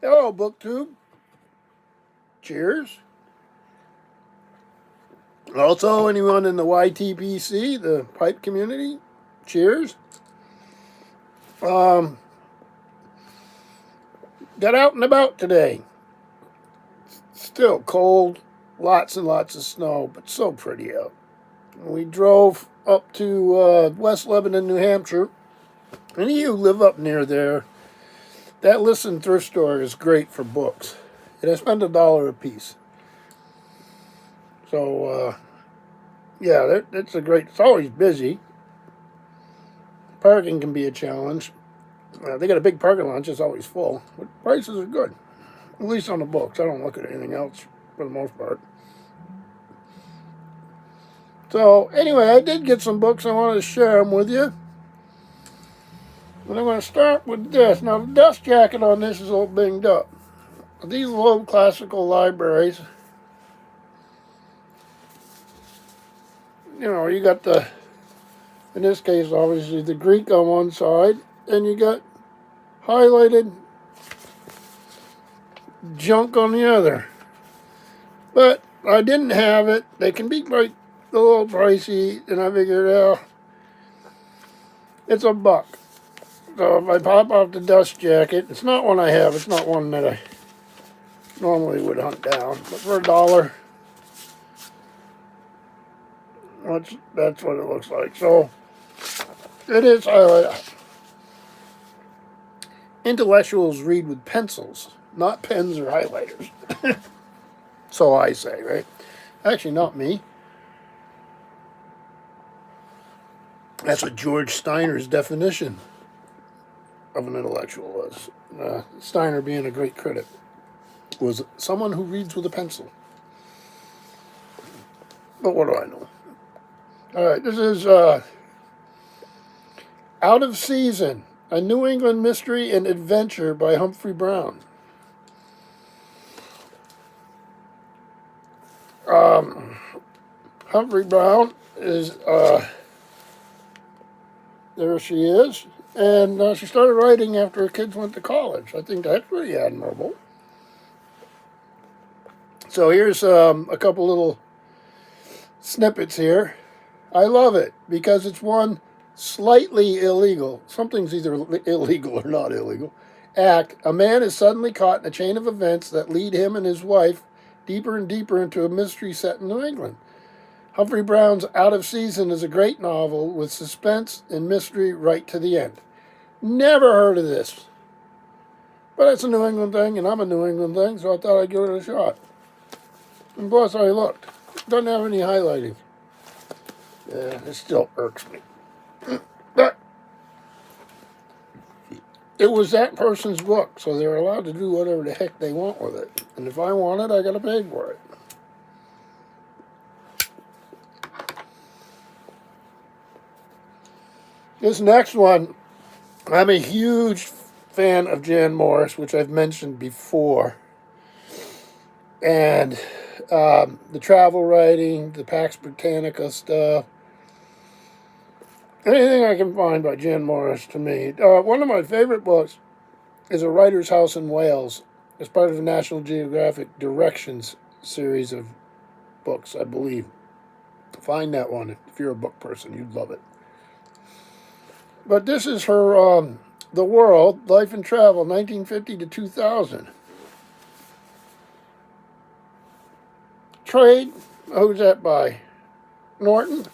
Hello, BookTube. Cheers. Also, anyone in the YTPC, the pipe community, cheers. Got out and about today. Still cold, lots and lots of snow, but so pretty out. We drove up to West Lebanon, New Hampshire. Any of you live up near there, that Listen thrift store is great for books. And I spend $1 a piece. So, yeah, it's a great, it's always busy. Parking can be a challenge. They got a big parking lot, it's always full. But prices are good, at least on the books. I don't look at anything else for the most part. So, anyway, I did get some books. I wanted to share them with you. And I'm going to start with this. Now, the dust jacket on this is all binged up. These old classical libraries, you know, you got the, in this case, obviously, the Greek on one side, and you got highlighted junk on the other. But I didn't have it. They can be quite a little pricey, and I figured, it's $1. So if I pop off the dust jacket, it's not one I have. It's not one that I normally would hunt down. But for $1, that's what it looks like. So it is highlighted. Intellectuals read with pencils, not pens or highlighters. So I say, right? Actually, not me. That's what George Steiner's definition of an intellectual was. Steiner, being a great critic, was someone who reads with a pencil. But what do I know? All right, this is Out of Season, a New England mystery and adventure by Humphrey Brown. Humphrey Brown is, there she is. And she started writing after her kids went to college. I think that's pretty admirable. So here's a couple little snippets here. I love it because it's one slightly illegal. Something's either illegal or not illegal. Act. A man is suddenly caught in a chain of events that lead him and his wife deeper and deeper into a mystery set in New England. Humphrey Brown's Out of Season is a great novel with suspense and mystery right to the end. Never heard of this. But it's a New England thing, and I'm a New England thing, so I thought I'd give it a shot. And plus, I looked. It doesn't have any highlighting. Yeah, it still irks me. But it was that person's book, so they're allowed to do whatever the heck they want with it. And if I want it, I got to pay for it. This next one, I'm a huge fan of Jan Morris, which I've mentioned before. And the travel writing, the Pax Britannica stuff, anything I can find by Jan Morris to me. One of my favorite books is A Writer's House in Wales. It's part of the National Geographic Directions series of books, I believe. Find that one. If you're a book person, you'd love it. But this is her The World, Life and Travel, 1950 to 2000. Trade, who's that by? Norton.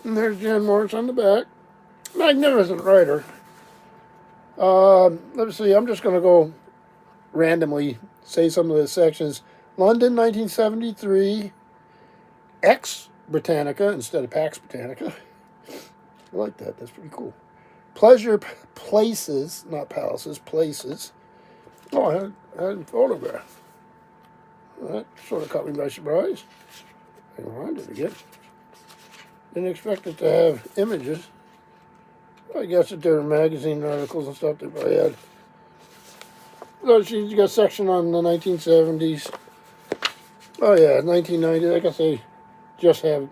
And there's Jan Morris on the back. Magnificent writer. Let's see, I'm just going to go randomly say some of the sections. London, 1973. Ex Britannica instead of Pax Britannica. I like that. That's pretty cool. Pleasure Places, not palaces, places. Oh, I had a photograph. That sort of caught me by surprise. I can find it again. Didn't expect it to have images. I guess that there were magazine articles and stuff that I had. So she's got a section on the 1970s. Oh yeah, 1990s. I guess they just have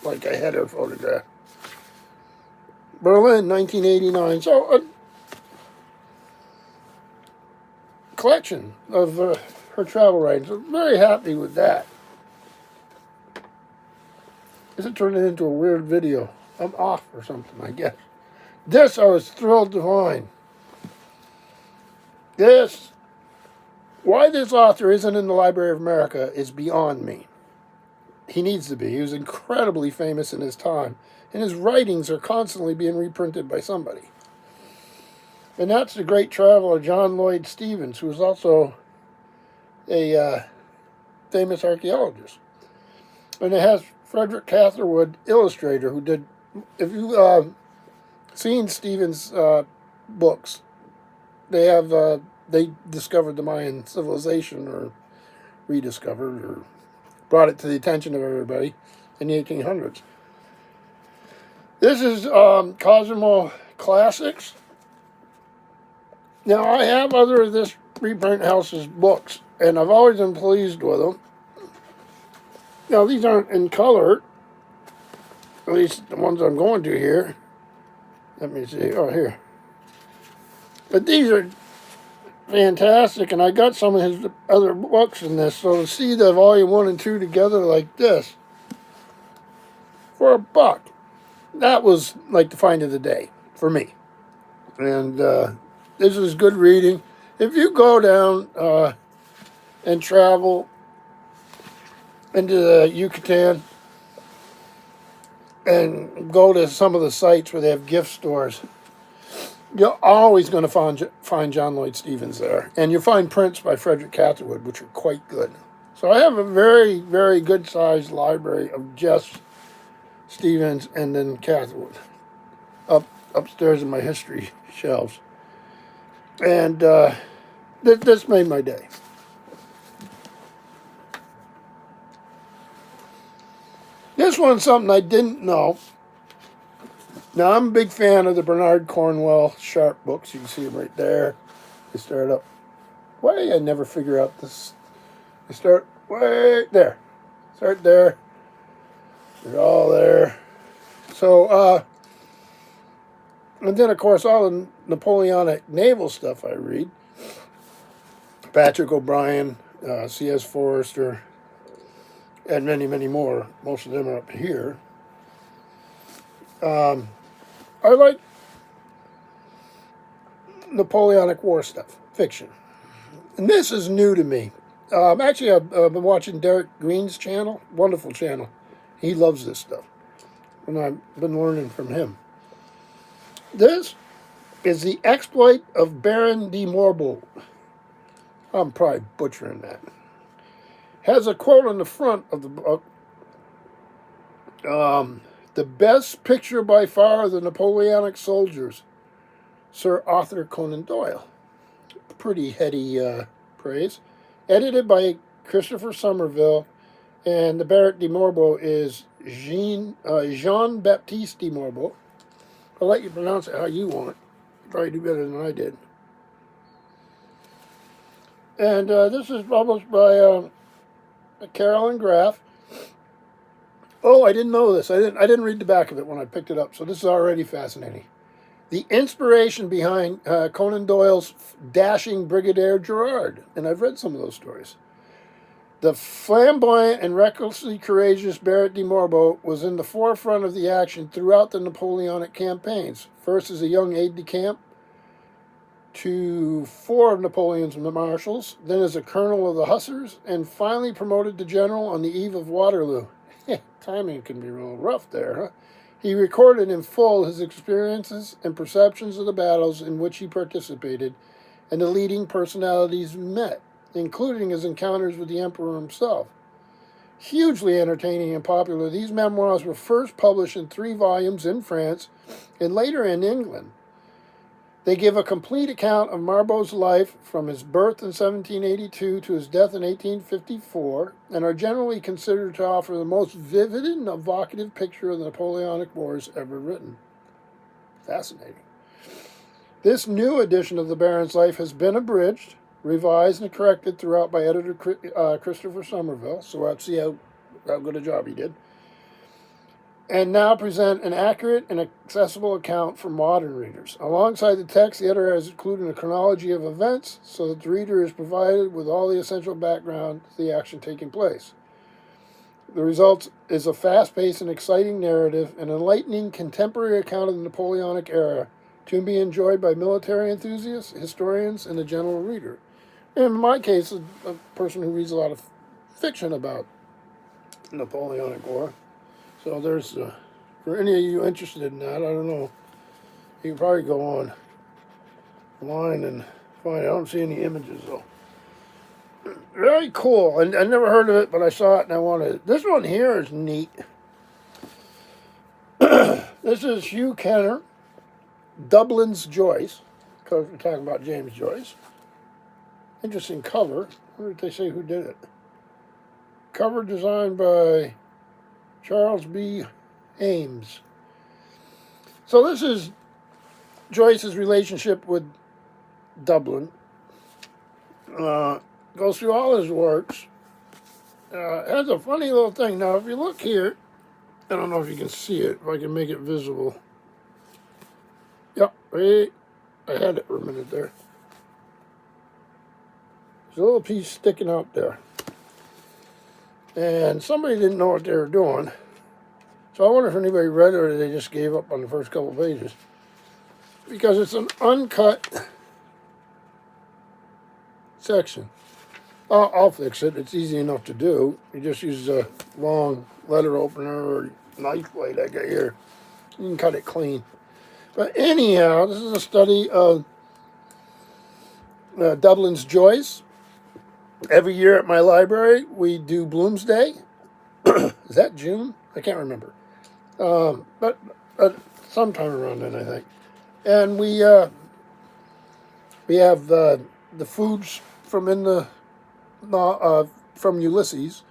like a header photograph. Berlin, 1989. So collection of her travel writings. I'm very happy with that. This is turning into a weird video. I'm off or something, I guess. This I was thrilled to find. This, why this author isn't in the Library of America is beyond me. He needs to be. He was incredibly famous in his time, and his writings are constantly being reprinted by somebody. And that's the great traveler John Lloyd Stevens, who was also a famous archaeologist. And it has Frederick Catherwood, illustrator, who did, if you've seen Stevens' books, they discovered the Mayan civilization, or rediscovered, or brought it to the attention of everybody in the 1800s. This is Cosmo Classics. Now, I have other of this reprint house's books, and I've always been pleased with them. Now, these aren't in color, at least the ones I'm going to here. Let me see. Oh, here. But these are fantastic, and I got some of his other books in this, so to see the volume 1 and 2 together like this for $1, that was like the find of the day for me. And this is good reading. If you go down and travel into the Yucatan and go to some of the sites where they have gift stores, you're always going to find John Lloyd Stevens there. And you'll find prints by Frederick Catherwood, which are quite good. So I have a very, very good-sized library of just Stevens and then Catherwood upstairs in my history shelves. And this made my day. This one's something I didn't know. Now, I'm a big fan of the Bernard Cornwell Sharp books. You can see them right there. They start up. Why I never figure out this. They start right there. Start there. They're all there. So, and then, of course, all the Napoleonic naval stuff I read. Patrick O'Brien, C.S. Forrester, and many, many more. Most of them are up here. I like Napoleonic War stuff, fiction. And this is new to me. Actually, I've been watching Derek Green's channel. Wonderful channel. He loves this stuff. And I've been learning from him. This is The Exploit of Baron de Marbot. I'm probably butchering that. Has a quote on the front of the book. The best picture by far of the Napoleonic soldiers, Sir Arthur Conan Doyle. Pretty heady praise. Edited by Christopher Somerville, and the Baron de Marbot is Jean-Baptiste de Marbot. I'll let you pronounce it how you want. You probably do better than I did. And this is published by Carolyn Graff. Oh, I didn't know this. I didn't read the back of it when I picked it up, so this is already fascinating. The inspiration behind Conan Doyle's dashing Brigadier Gerard, and I've read some of those stories. The flamboyant and recklessly courageous Baron de Marbot was in the forefront of the action throughout the Napoleonic campaigns, first as a young aide-de-camp to 4 of Napoleon's marshals, then as a colonel of the hussars, and finally promoted to general on the eve of Waterloo. Timing can be real rough there, huh? He recorded in full his experiences and perceptions of the battles in which he participated and the leading personalities met, including his encounters with the emperor himself. Hugely entertaining and popular, these memoirs were first published in 3 volumes in France and later in England. They give a complete account of Marbot's life from his birth in 1782 to his death in 1854, and are generally considered to offer the most vivid and evocative picture of the Napoleonic Wars ever written. Fascinating. This new edition of the Baron's life has been abridged, revised, and corrected throughout by editor Christopher Somerville, so let's see how good a job he did. and now present an accurate and accessible account for modern readers. Alongside the text, the editor has included a chronology of events so that the reader is provided with all the essential background to the action taking place. The result is a fast-paced and exciting narrative, an enlightening contemporary account of the Napoleonic era to be enjoyed by military enthusiasts, historians, and the general reader. In my case, a person who reads a lot of fiction about the Napoleonic War. So there's, for any of you interested in that, I don't know, you can probably go online and find it. I don't see any images, though. Very cool. And I never heard of it, but I saw it and I wanted it. This one here is neat. This is Hugh Kenner, Dublin's Joyce, because we're talking about James Joyce. Interesting cover. Where did they say who did it? Cover designed by Charles B. Ames. So this is Joyce's relationship with Dublin. Goes through all his works. It has a funny little thing. Now, if you look here, I don't know if you can see it, if I can make it visible. Yep, I had it for a minute there. There's a little piece sticking out there. And somebody didn't know what they were doing. So I wonder if anybody read it or they just gave up on the first couple pages. Because it's an uncut section. I'll fix it. It's easy enough to do. You just use a long letter opener or knife blade I got here. You can cut it clean. But anyhow, this is a study of Dublin's Joyce. Every year at my library, we do Bloomsday. Is that June? I can't remember. But sometime around then, I think. And we have the foods from from Ulysses,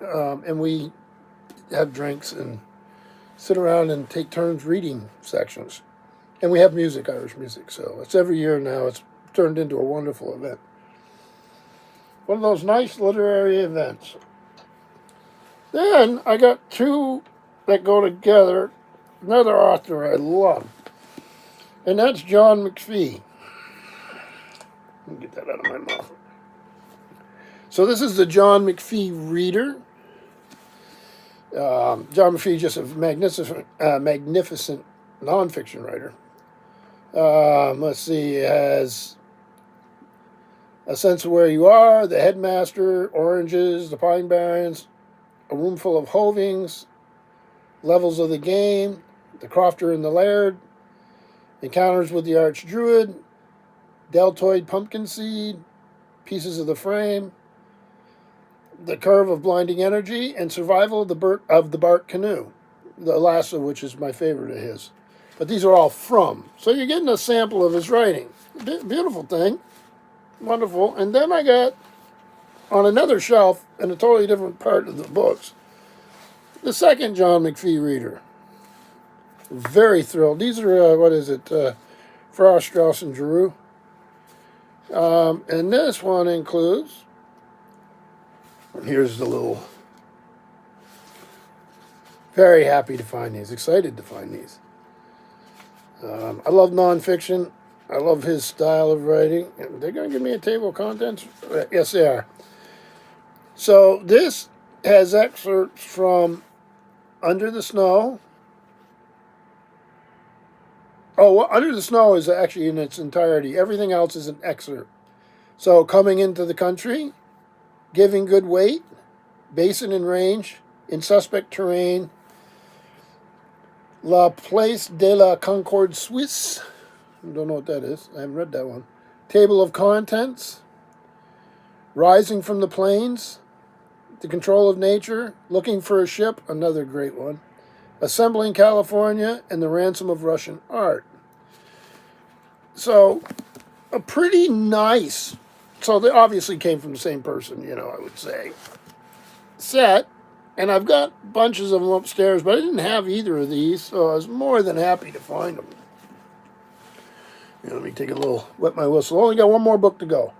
and we have drinks and sit around and take turns reading sections. And we have music, Irish music, so it's every year now. It's turned into a wonderful event. One of those nice literary events. Then I got two that go together. Another author I love, and that's John McPhee. Let me get that out of my mouth. So this is the John McPhee Reader. John McPhee is just a magnificent nonfiction writer. Let's see, it has A Sense of Where You Are, The Headmaster, Oranges, The Pine Barrens, A Room Full of Hovings, Levels of the Game, The Crofter and the Laird, Encounters with the Archdruid, Deltoid Pumpkin Seed, Pieces of the Frame, The Curve of Blinding Energy, and Survival of the Bark Canoe, the last of which is my favorite of his. But these are all from. So you're getting a sample of his writing. Beautiful thing. Wonderful. And then I got, on another shelf, in a totally different part of the books, the second John McPhee Reader. Very thrilled. These are, Frost, Strauss, and Giroux. And this one includes, here's the little, very happy to find these, excited to find these. I love nonfiction. I love his style of writing. They're going to give me a table of contents? Yes, they are. So this has excerpts from Under the Snow. Oh, Under the Snow is actually in its entirety. Everything else is an excerpt. So Coming Into the Country, Giving Good Weight, Basin and Range, In Suspect Terrain, La Place de la Concorde Suisse. I don't know what that is. I haven't read that one. Table of Contents, Rising from the Plains, The Control of Nature, Looking for a Ship, another great one, Assembling California, and The Ransom of Russian Art. So, a pretty nice, so they obviously came from the same person, I would say, set. And I've got bunches of them upstairs, but I didn't have either of these, so I was more than happy to find them. Let me take a little, wet my whistle. Only got one more book to go.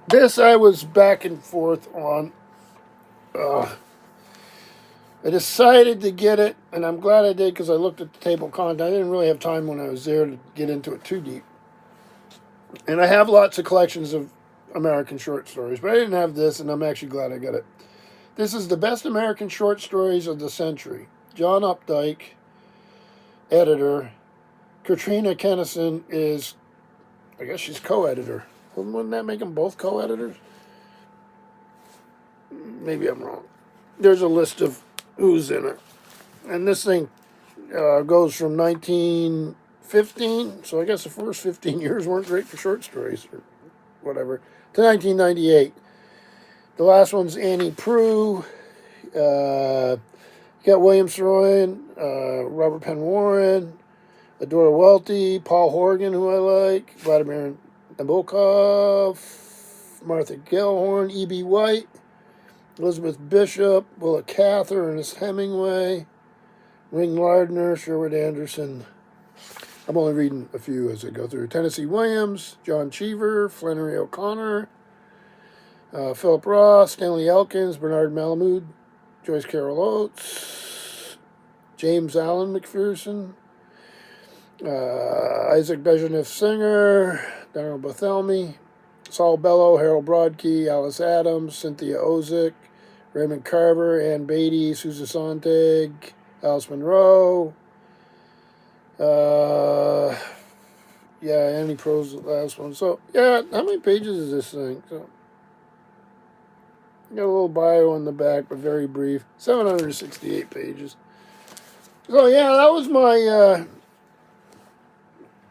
This I was back and forth on. I decided to get it, and I'm glad I did because I looked at the table of contents. I didn't really have time when I was there to get into it too deep. And I have lots of collections of American short stories, but I didn't have this, and I'm actually glad I got it. This is the best American short stories of the century. John Updike, editor. Katrina Kennison is, I guess she's co-editor. Wouldn't that make them both co-editors? Maybe I'm wrong. There's a list of who's in it. And this thing goes from 1915, so I guess the first 15 years weren't great for short stories or whatever, to 1998. The last one's Annie Proulx. You got William Saroyan, Robert Penn Warren, Adora Welty, Paul Horgan, who I like, Vladimir Nabokov, Martha Gellhorn, E.B. White, Elizabeth Bishop, Willa Cather, Ernest Hemingway, Ring Lardner, Sherwood Anderson. I'm only reading a few as I go through. Tennessee Williams, John Cheever, Flannery O'Connor, Philip Ross, Stanley Elkins, Bernard Malamud, Joyce Carol Oates, James Allen McPherson, Isaac Bezhenev Singer, Donald Barthelmy, Saul Bellow, Harold Broadkey, Alice Adams, Cynthia Ozick, Raymond Carver, Ann Beatty, Susan Sontag, Alice Munro. Annie Proulx, the last one. So, yeah, how many pages is this thing? So, got a little bio in the back, but very brief. 768 pages. So, yeah, that was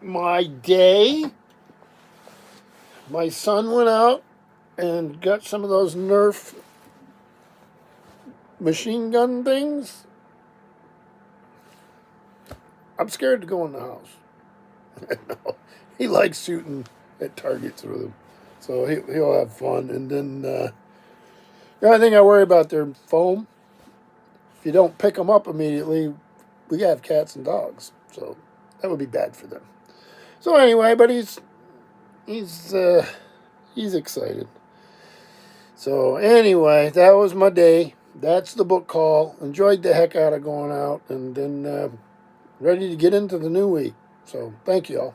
my day. My son went out and got some of those Nerf machine gun things. I'm scared to go in the house. No, he likes shooting at targets with them, so he'll have fun. And then the only thing I worry about, their foam. If you don't pick them up immediately, we have cats and dogs, so that would be bad for them. So anyway, but he's excited. So anyway, that was my day. That's the book call. Enjoyed the heck out of going out, and then ready to get into the new week. So thank you all.